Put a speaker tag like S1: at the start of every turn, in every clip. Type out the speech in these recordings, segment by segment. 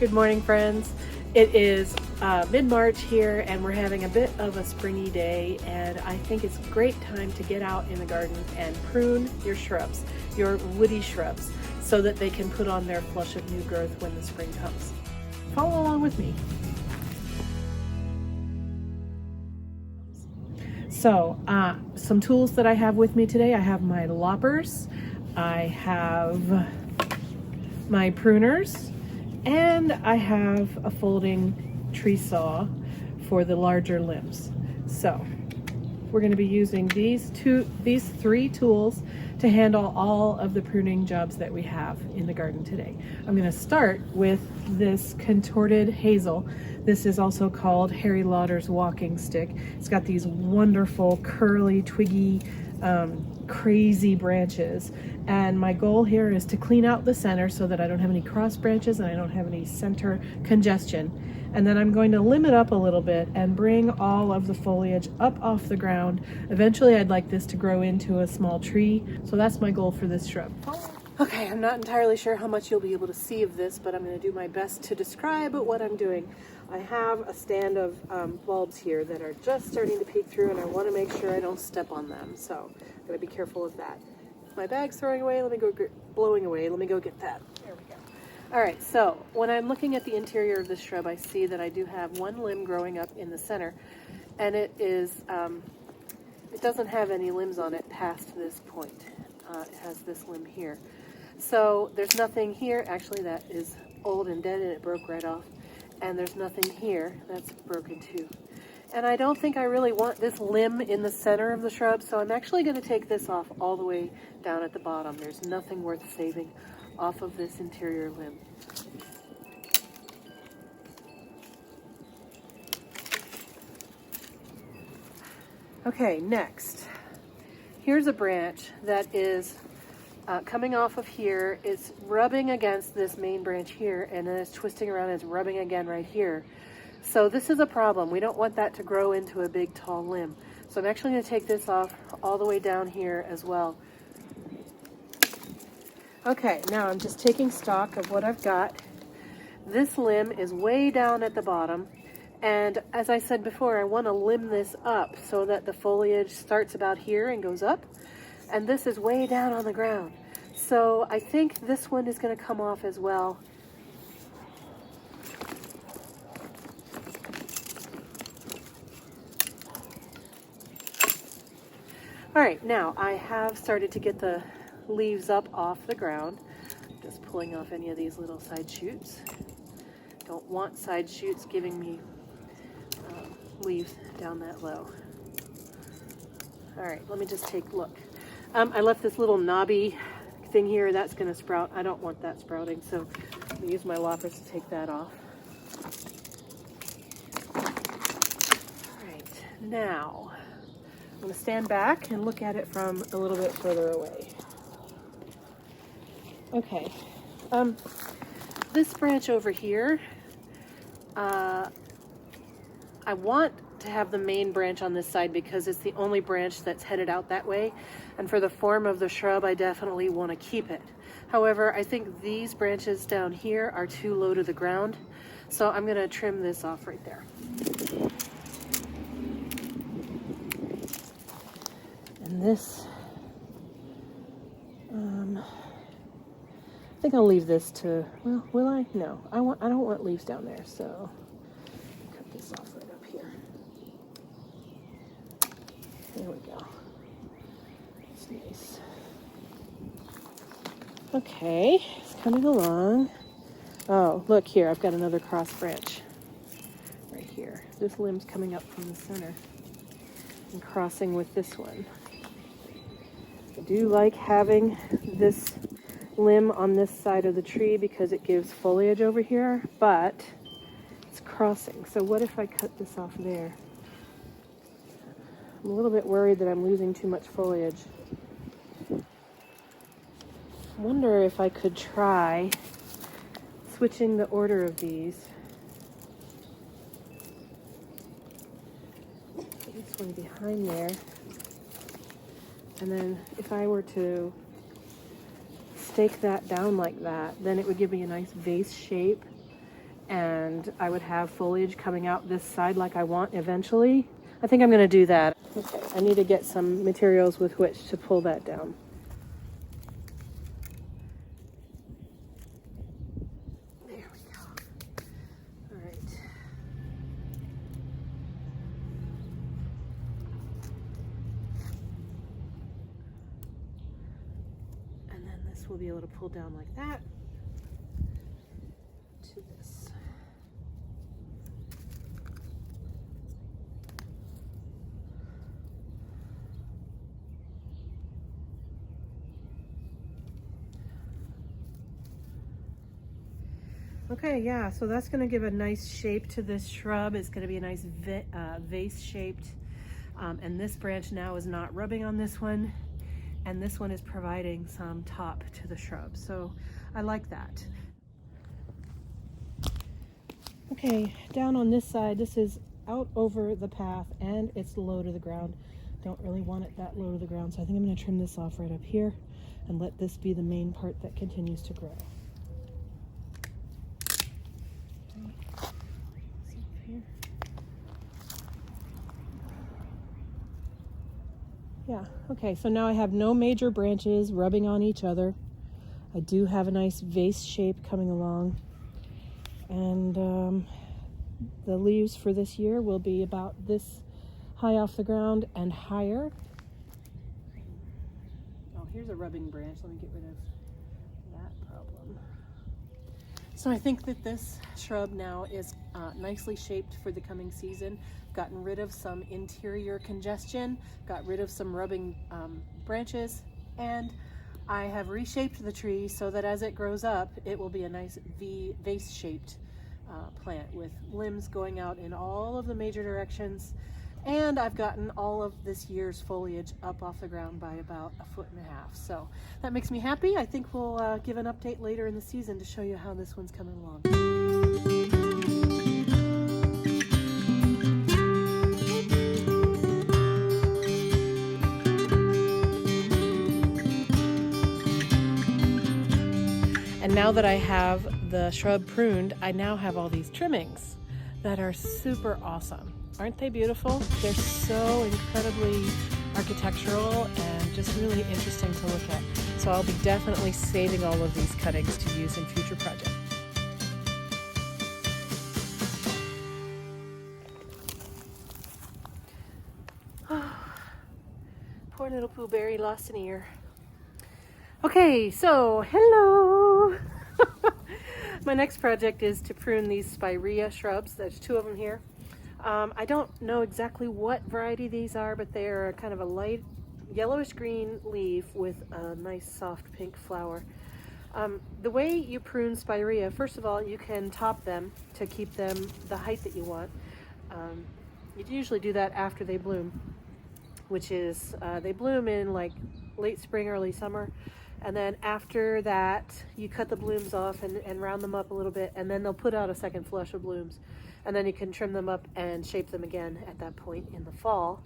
S1: Good morning, friends. It is mid-March here and we're having a bit of a springy day, and I think it's a great time to get out in the garden and prune your shrubs, your woody shrubs, so that they can put on their flush of new growth when the spring comes. Follow along with me. So, some tools that I have with me today. I have my loppers, I have my pruners, and I have a folding tree saw for the larger limbs. So we're going to be using these three tools to handle all of the pruning jobs that we have in the garden today. I'm going to start with this Contorted Hazel. This is also called Harry Lauder's walking stick. It's got these wonderful curly, twiggy, crazy branches, and my goal here is to clean out the center so that I don't have any cross branches and I don't have any center congestion. And then I'm going to limb it up a little bit and bring all of the foliage up off the ground. Eventually I'd like this to grow into a small tree, so that's my goal for this shrub. Okay, I'm not entirely sure how much you'll be able to see of this, but I'm going to do my best to describe what I'm doing. I have a stand of bulbs here that are just starting to peek through, and I want to make sure I don't step on them, so I'm going to be careful of that. My bag's throwing away, blowing away, let me go get that. There we go. All right, so when I'm looking at the interior of this shrub, I see that I do have one limb growing up in the center, and it doesn't have any limbs on it past this point. It has this limb here. So there's nothing here, actually that is old and dead and it broke right off. And there's nothing here, that's broken too. And I don't think I really want this limb in the center of the shrub, so I'm actually going to take this off all the way down at the bottom. There's nothing worth saving off of this interior limb. Okay, next. Here's a branch that is coming off of here. It's rubbing against this main branch here, and then it's twisting around and it's rubbing again right here. So this is a problem. We don't want that to grow into a big tall limb. So I'm actually going to take this off all the way down here as well. Okay, now I'm just taking stock of what I've got. This limb is way down at the bottom, and as I said before, I want to limb this up so that the foliage starts about here and goes up, and this is way down on the ground. So I think this one is going to come off as well. All right, now I have started to get the leaves up off the ground. Just pulling off any of these little side shoots. Don't want side shoots giving me leaves down that low. All right, let me just take a look. I left this little knobby thing here. That's going to sprout. I don't want that sprouting, so I'm going to use my loppers to take that off. All right, now I'm going to stand back and look at it from a little bit further away. Okay, this branch over here, I want to have the main branch on this side because it's the only branch that's headed out that way, and for the form of the shrub I definitely want to keep it. However, I think these branches down here are too low to the ground, so I'm going to trim this off right there. And this, I think I'll leave this to, well, will I? No, I don't want leaves down there, so cut this off right up here. There we go. That's nice. Okay, it's coming along. Oh, look here, I've got another cross branch right here. This limb's coming up from the center and crossing with this one. I do like having this limb on this side of the tree because it gives foliage over here, but it's crossing. So what if I cut this off there? I'm a little bit worried that I'm losing too much foliage. I wonder if I could try switching the order of these. Put this one behind there. And then if I were to stake that down like that, then it would give me a nice vase shape and I would have foliage coming out this side like I want eventually. I think I'm going to do that. Okay, I need to get some materials with which to pull that down. There we go. All right. And then this will be able to pull down like that to this. Okay, yeah, so that's going to give a nice shape to this shrub. It's going to be a nice vase shaped. And this branch now is not rubbing on this one. And this one is providing some top to the shrub. So I like that. Okay, down on this side, this is out over the path and it's low to the ground. Don't really want it that low to the ground. So I think I'm going to trim this off right up here and let this be the main part that continues to grow. Yeah, okay, so now I have no major branches rubbing on each other. I do have a nice vase shape coming along. And the leaves for this year will be about this high off the ground and higher. Oh, here's a rubbing branch. Let me get rid of that problem. So I think that this shrub now is nicely shaped for the coming season. Gotten rid of some interior congestion, got rid of some rubbing branches, and I have reshaped the tree so that as it grows up, it will be a nice vase-shaped plant with limbs going out in all of the major directions. And I've gotten all of this year's foliage up off the ground by about 1.5 feet. So that makes me happy. I think we'll give an update later in the season to show you how this one's coming along. And now that I have the shrub pruned, I now have all these trimmings that are super awesome. Aren't they beautiful? They're so incredibly architectural and just really interesting to look at. So I'll be definitely saving all of these cuttings to use in future projects. Poor little Pooh Berry lost an ear. Okay, so hello! My next project is to prune these Spirea shrubs. There's 2 of them here. I don't know exactly what variety these are, but they're kind of a light yellowish green leaf with a nice soft pink flower. The way you prune Spirea, first of all, you can top them to keep them the height that you want. You usually do that after they bloom, which is they bloom in like late spring, early summer. And then after that, you cut the blooms off and round them up a little bit, and then they'll put out a second flush of blooms. And then you can trim them up and shape them again at that point in the fall.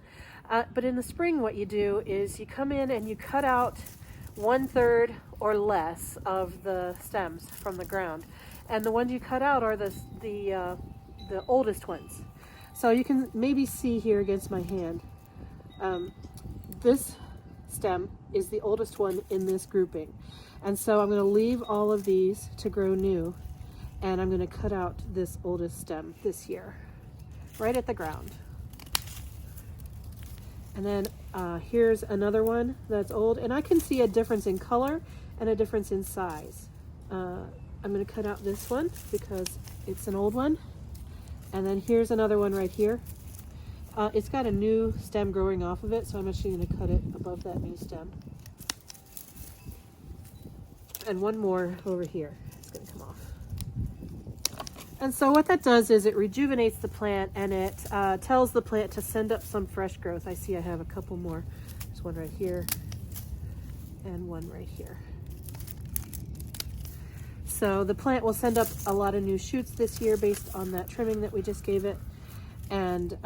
S1: But in the spring, what you do is you come in and you cut out 1/3 or less of the stems from the ground. And the ones you cut out are the oldest ones. So you can maybe see here against my hand, this stem is the oldest one in this grouping. And so I'm going to leave all of these to grow new, and I'm going to cut out this oldest stem this year, right at the ground. And then here's another one that's old, and I can see a difference in color and a difference in size. I'm going to cut out this one because it's an old one. And then here's another one right here. It's got a new stem growing off of it, so I'm actually going to cut it above that new stem. And one more over here. It's going to come off. And so what that does is it rejuvenates the plant, and it tells the plant to send up some fresh growth. I see I have a couple more. There's one right here and one right here. So the plant will send up a lot of new shoots this year based on that trimming that we just gave it. And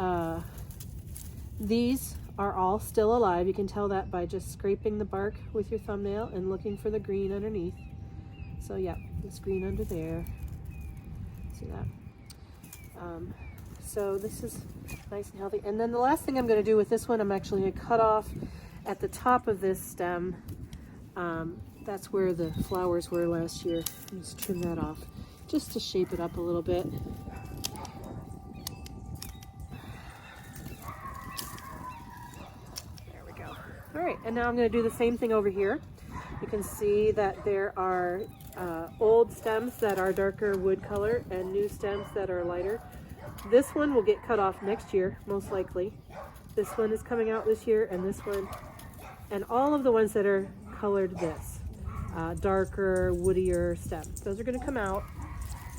S1: these are all still alive. You can tell that by just scraping the bark with your thumbnail and looking for the green underneath. So yeah, there's green under there. see that. So this is nice and healthy. And then the last thing I'm going to do with this one, I'm actually going to cut off at the top of this stem. That's where the flowers were last year. Just trim that off just to shape it up a little bit. There we go. All right, and now I'm going to do the same thing over here. You can see that there are old stems that are darker wood color and new stems that are lighter. This one will get cut off next year, most likely. This one is coming out this year, and this one, and all of the ones that are colored this, darker, woodier stems. Those are going to come out,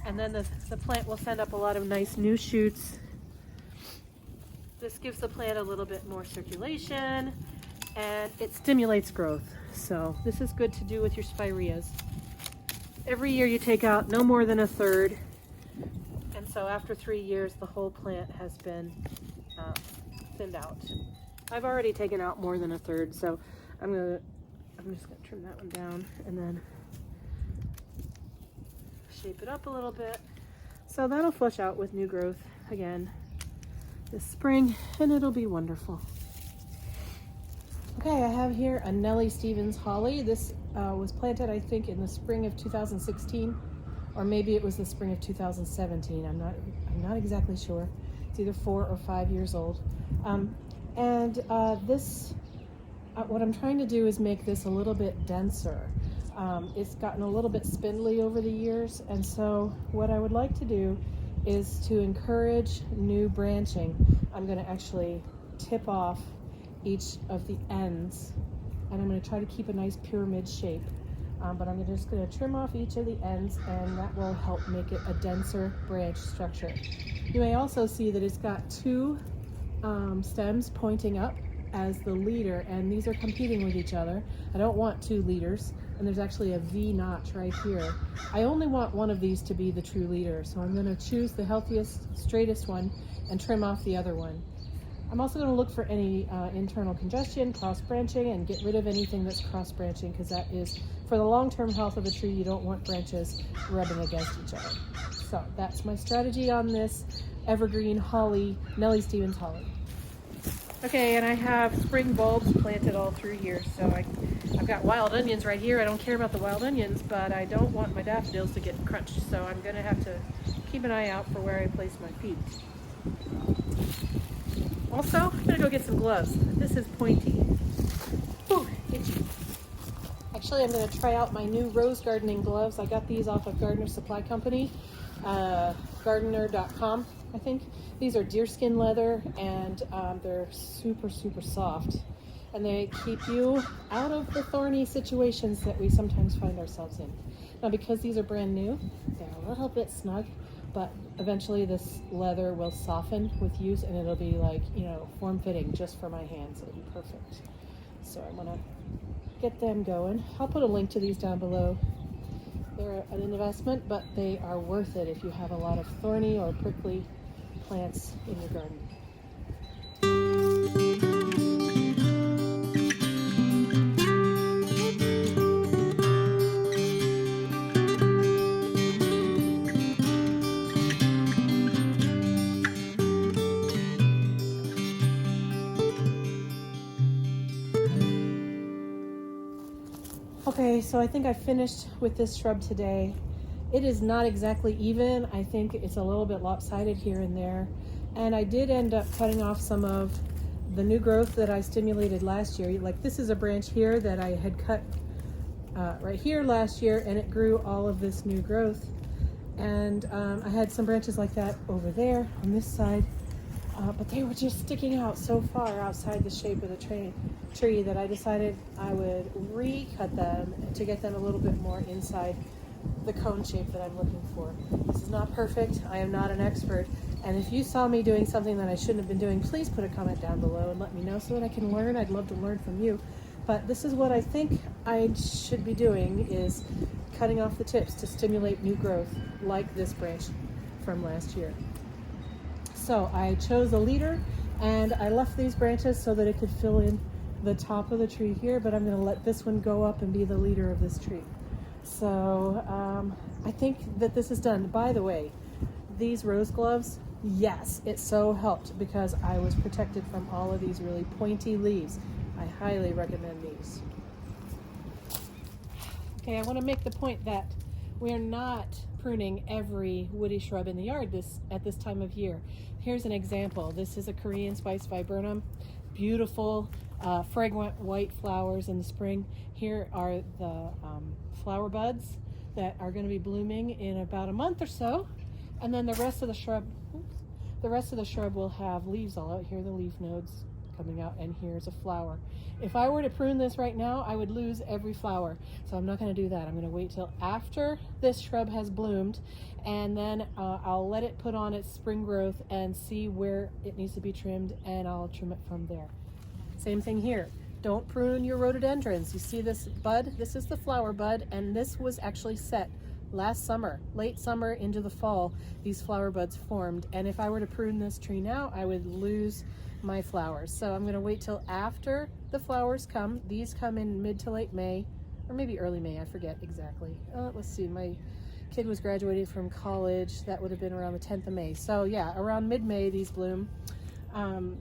S1: and then the plant will send up a lot of nice new shoots. This gives the plant a little bit more circulation, and it stimulates growth. So this is good to do with your spireas. Every year you take out no more than a third, and so after 3 years the whole plant has been thinned out. I've already taken out more than a third, so I'm just gonna trim that one down and then shape it up a little bit. So that'll flush out with new growth again this spring, and it'll be wonderful. Okay, I have here a Nelly Stevens holly. This was planted, I think, in the spring of 2016, or maybe it was the spring of 2017. I'm not exactly sure. It's either 4 or 5 years old. What I'm trying to do is make this a little bit denser. It's gotten a little bit spindly over the years, and so what I would like to do is to encourage new branching. I'm going to actually tip off each of the ends, and I'm going to try to keep a nice pyramid shape, but I'm just going to trim off each of the ends, and that will help make it a denser branch structure. You may also see that it's got 2 stems pointing up as the leader, and these are competing with each other. I don't want 2 leaders, and there's actually a V notch right here. I only want one of these to be the true leader, so I'm going to choose the healthiest, straightest one and trim off the other one. I'm also going to look for any internal congestion, cross branching, and get rid of anything that's cross branching, because that is, for the long-term health of a tree, you don't want branches rubbing against each other. So that's my strategy on this evergreen holly, Nelly Stevens holly. Okay, and I have spring bulbs planted all through here. So I've got wild onions right here. I don't care about the wild onions, but I don't want my daffodils to get crunched. So I'm going to have to keep an eye out for where I place my feet. Also, I'm going to go get some gloves. This is pointy. Ooh, itchy. Actually, I'm going to try out my new rose gardening gloves. I got these off of Gardener Supply Company, gardener.com, I think. These are deerskin leather, and they're super, super soft. And they keep you out of the thorny situations that we sometimes find ourselves in. Now, because these are brand new, they're a little bit snug, but eventually this leather will soften with use, and it'll be like, you know, form-fitting just for my hands. It'll be perfect. So I'm gonna get them going. I'll put a link to these down below. They're an investment, but they are worth it if you have a lot of thorny or prickly plants in your garden. Okay, so I think I finished with this shrub today. It is not exactly even. I think it's a little bit lopsided here and there. And I did end up cutting off some of the new growth that I stimulated last year. Like, this is a branch here that I had cut right here last year, and it grew all of this new growth. And I had some branches like that over there on this side, but they were just sticking out so far outside the shape of the tree that I decided I would recut them to get them a little bit more inside the cone shape that I'm looking for. This is not perfect. I am not an expert. And if you saw me doing something that I shouldn't have been doing, please put a comment down below and let me know so that I can learn. I'd love to learn from you. But this is what I think I should be doing, is cutting off the tips to stimulate new growth, like this branch from last year. So I chose a leader, and I left these branches so that it could fill in the top of the tree here, but I'm going to let this one go up and be the leader of this tree. So I think that this is done. By the way, these rose gloves, yes, it so helped because I was protected from all of these really pointy leaves. I highly recommend these. Okay, I want to make the point that we're not pruning every woody shrub in the yard at this time of year. Here's an example. This is a Korean spice viburnum. Beautiful, fragrant white flowers in the spring. Here are the flower buds that are going to be blooming in about a month or so. And then the rest of the shrub, will have leaves all out. Here are the leaf nodes coming out, and here's a flower. If I were to prune this right now, I would lose every flower. So I'm not going to do that. I'm going to wait till after this shrub has bloomed, and then I'll let it put on its spring growth and see where it needs to be trimmed, and I'll trim it from there. Same thing here. Don't prune your rhododendrons. You see this bud? This is the flower bud, and this was actually set last summer, late summer into the fall. These flower buds formed, and if I were to prune this tree now, I would lose my flowers. So I'm going to wait till after the flowers come. These come in mid to late May, or maybe early May, I forget exactly. Let's see, my kid was graduating from college. That would have been around the 10th of May. So yeah, around mid-May these bloom.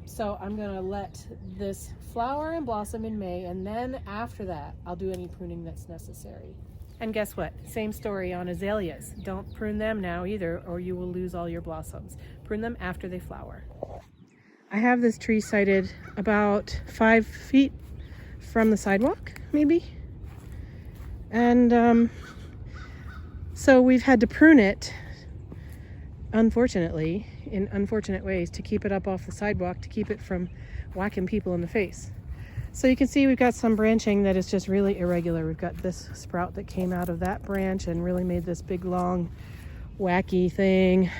S1: So I'm going to let this flower and blossom in May, and then after that I'll do any pruning that's necessary. And guess what? Same story on azaleas. Don't prune them now either, or you will lose all your blossoms. Prune them after they flower. I have this tree sited about 5 feet from the sidewalk, maybe. And so we've had to prune it, unfortunately, in unfortunate ways, to keep it up off the sidewalk, to keep it from whacking people in the face. So you can see we've got some branching that is just really irregular. We've got this sprout that came out of that branch and really made this big, long, wacky thing.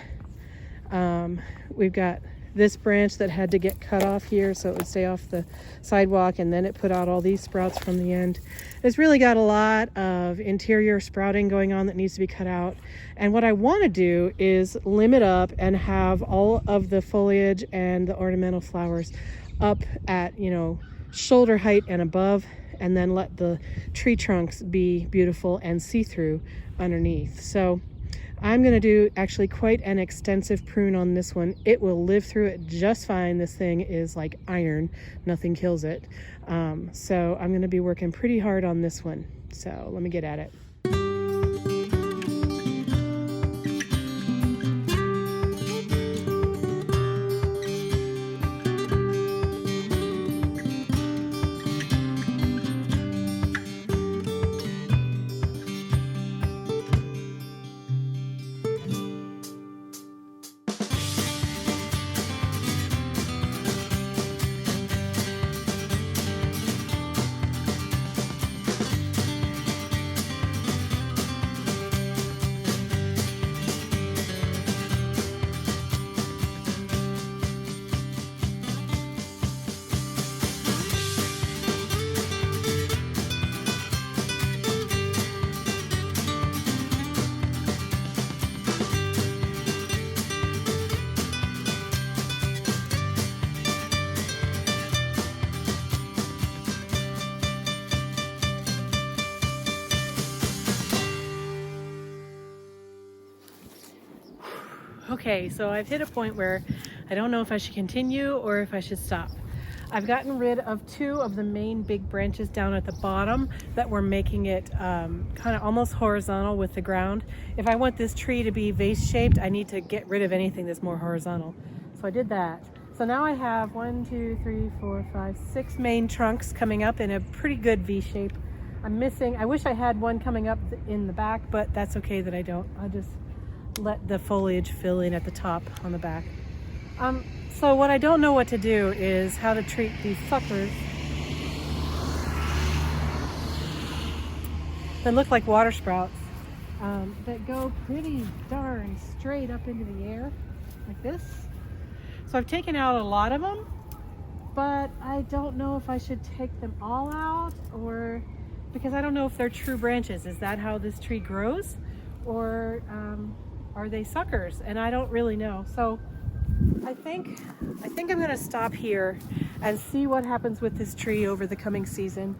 S1: We've got this branch that had to get cut off here so it would stay off the sidewalk, and then it put out all these sprouts from the end. It's really got a lot of interior sprouting going on that needs to be cut out. And what I want to do is limb it up and have all of the foliage and the ornamental flowers up at, shoulder height and above, and then let the tree trunks be beautiful and see-through underneath. So I'm going to do actually quite an extensive prune on this one. It will live through it just fine. This thing is like iron. Nothing kills it. So I'm going to be working pretty hard on this one. So let me get at it. Okay, so I've hit a point where I don't know if I should continue or if I should stop. I've gotten rid of 2 of the main big branches down at the bottom that were making it kind of almost horizontal with the ground. If I want this tree to be vase shaped, I need to get rid of anything that's more horizontal. So I did that. So now I have 6 main trunks coming up in a pretty good V shape. I wish I had one coming up in the back, but that's okay that I don't. I'll just let the foliage fill in at the top on the back. So what I don't know what to do is how to treat these suckers that look like water sprouts that go pretty darn straight up into the air like this. So I've taken out a lot of them, but I don't know if I should take them all out, or because I don't know if they're true branches. Is that how this tree grows, or are they suckers? And I don't really know. So I think I'm going to stop here and see what happens with this tree over the coming season.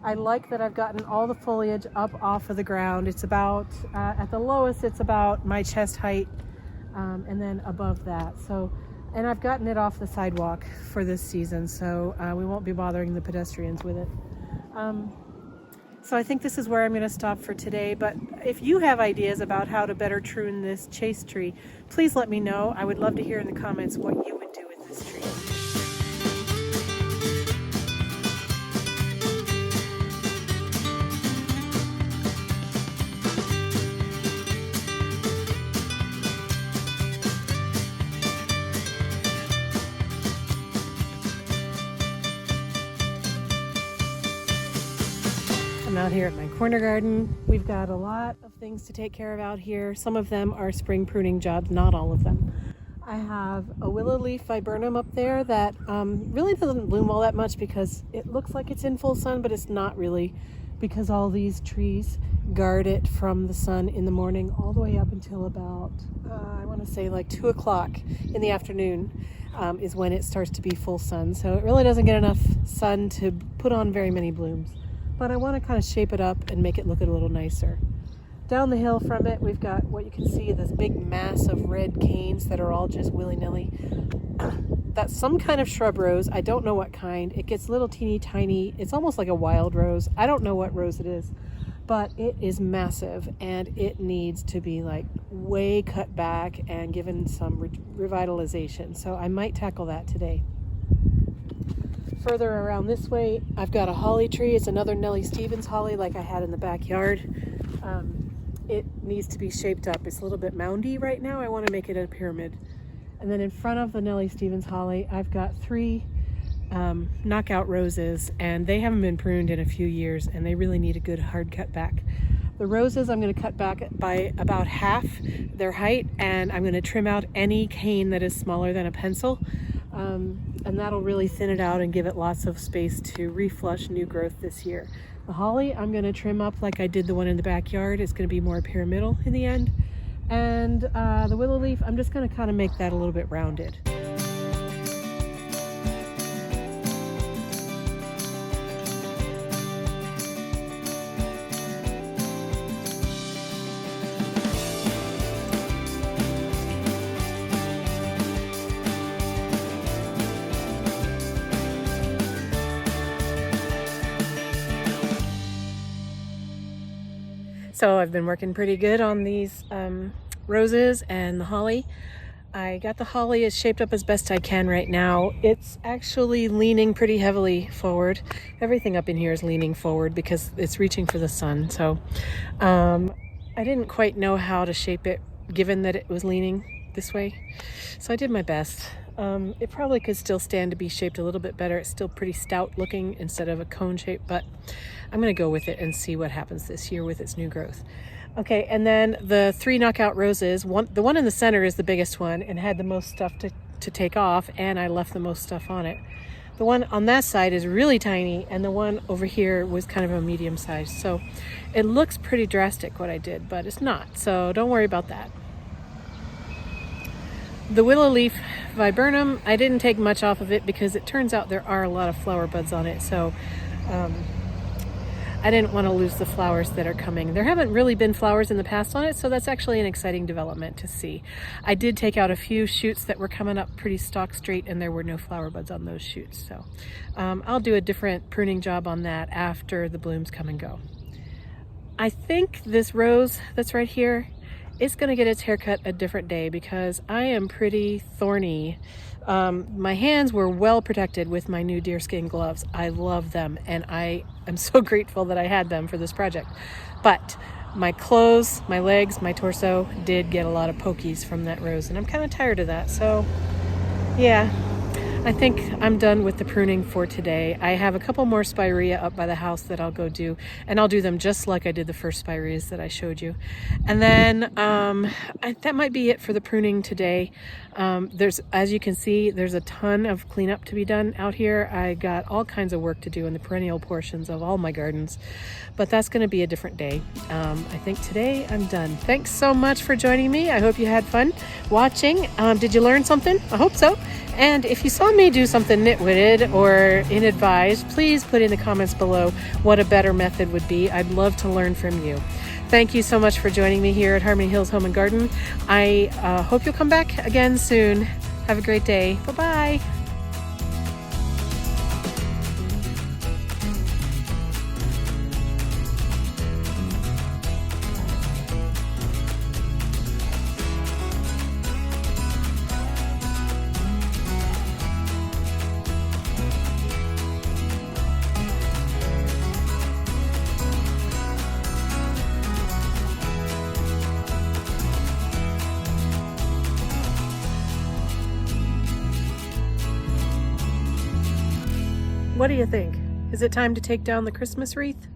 S1: I like that I've gotten all the foliage up off of the ground. It's about, at the lowest, it's about my chest height, and then above that. So, and I've gotten it off the sidewalk for this season, so we won't be bothering the pedestrians with it. So I think this is where I'm going to stop for today, but if you have ideas about how to better prune this chase tree, please let me know. I would love to hear in the comments what you would do with this tree. I'm out here at my corner garden. We've got a lot of things to take care of out here. Some of them are spring pruning jobs, not all of them. I have a willow leaf viburnum up there that really doesn't bloom all that much because it looks like it's in full sun, but it's not really, because all these trees guard it from the sun in the morning all the way up until about, I want to say like 2 o'clock in the afternoon is when it starts to be full sun. So it really doesn't get enough sun to put on very many blooms. But I want to kind of shape it up and make it look a little nicer. Down the hill from it, we've got what you can see, this big mass of red canes that are all just willy-nilly. That's some kind of shrub rose. I don't know what kind. It gets little teeny tiny. It's almost like a wild rose. I don't know what rose it is, but it is massive and it needs to be like way cut back and given some revitalization. So I might tackle that today. Further around this way, I've got a holly tree. It's another Nelly Stevens holly like I had in the backyard. It needs to be shaped up. It's a little bit moundy right now. I want to make it a pyramid. And then in front of the Nelly Stevens holly, I've got 3 knockout roses, and they haven't been pruned in a few years, and they really need a good hard cut back. The roses I'm going to cut back by about half their height, and I'm going to trim out any cane that is smaller than a pencil. And that'll really thin it out and give it lots of space to reflush new growth this year. The holly I'm going to trim up like I did the one in the backyard. It's going to be more pyramidal in the end. And the willow leaf, I'm just going to kind of make that a little bit rounded. So I've been working pretty good on these roses and the holly. I got the holly as shaped up as best I can right now. It's actually leaning pretty heavily forward. Everything up in here is leaning forward because it's reaching for the sun. So I didn't quite know how to shape it given that it was leaning this way. So I did my best. It probably could still stand to be shaped a little bit better. It's still pretty stout looking instead of a cone shape, but I'm going to go with it and see what happens this year with its new growth. Okay, and then the 3 knockout roses, the one in the center is the biggest one and had the most stuff to take off, and I left the most stuff on it. The one on that side is really tiny, and the one over here was kind of a medium size. So it looks pretty drastic what I did, but it's not, so don't worry about that. The willow leaf viburnum, I didn't take much off of it because it turns out there are a lot of flower buds on it, so I didn't want to lose the flowers that are coming. There haven't really been flowers in the past on it, so that's actually an exciting development to see. I did take out a few shoots that were coming up pretty stalk straight, and there were no flower buds on those shoots. So I'll do a different pruning job on that after the blooms come and go. I think this rose that's right here is going to get its haircut a different day because I am pretty thorny. My hands were well protected with my new deerskin gloves. I love them, and I am so grateful that I had them for this project. But my clothes, my legs, my torso did get a lot of pokies from that rose, and I'm kind of tired of that. So yeah, I think I'm done with the pruning for today. I have a couple more spirea up by the house that I'll go do, and I'll do them just like I did the first spireas that I showed you. And then that might be it for the pruning today. As you can see, there's a ton of cleanup to be done out here. I got all kinds of work to do in the perennial portions of all my gardens, but that's going to be a different day. I think today I'm done. Thanks so much for joining me. I hope you had fun watching. Did you learn something? I hope so. And if you saw me may do something nitwitted or ill-advised, please put in the comments below what a better method would be. I'd love to learn from you. Thank you so much for joining me here at Harmony Hills Home and Garden. I hope you'll come back again soon. Have a great day. Bye-bye. What do you think? Is it time to take down the Christmas wreath?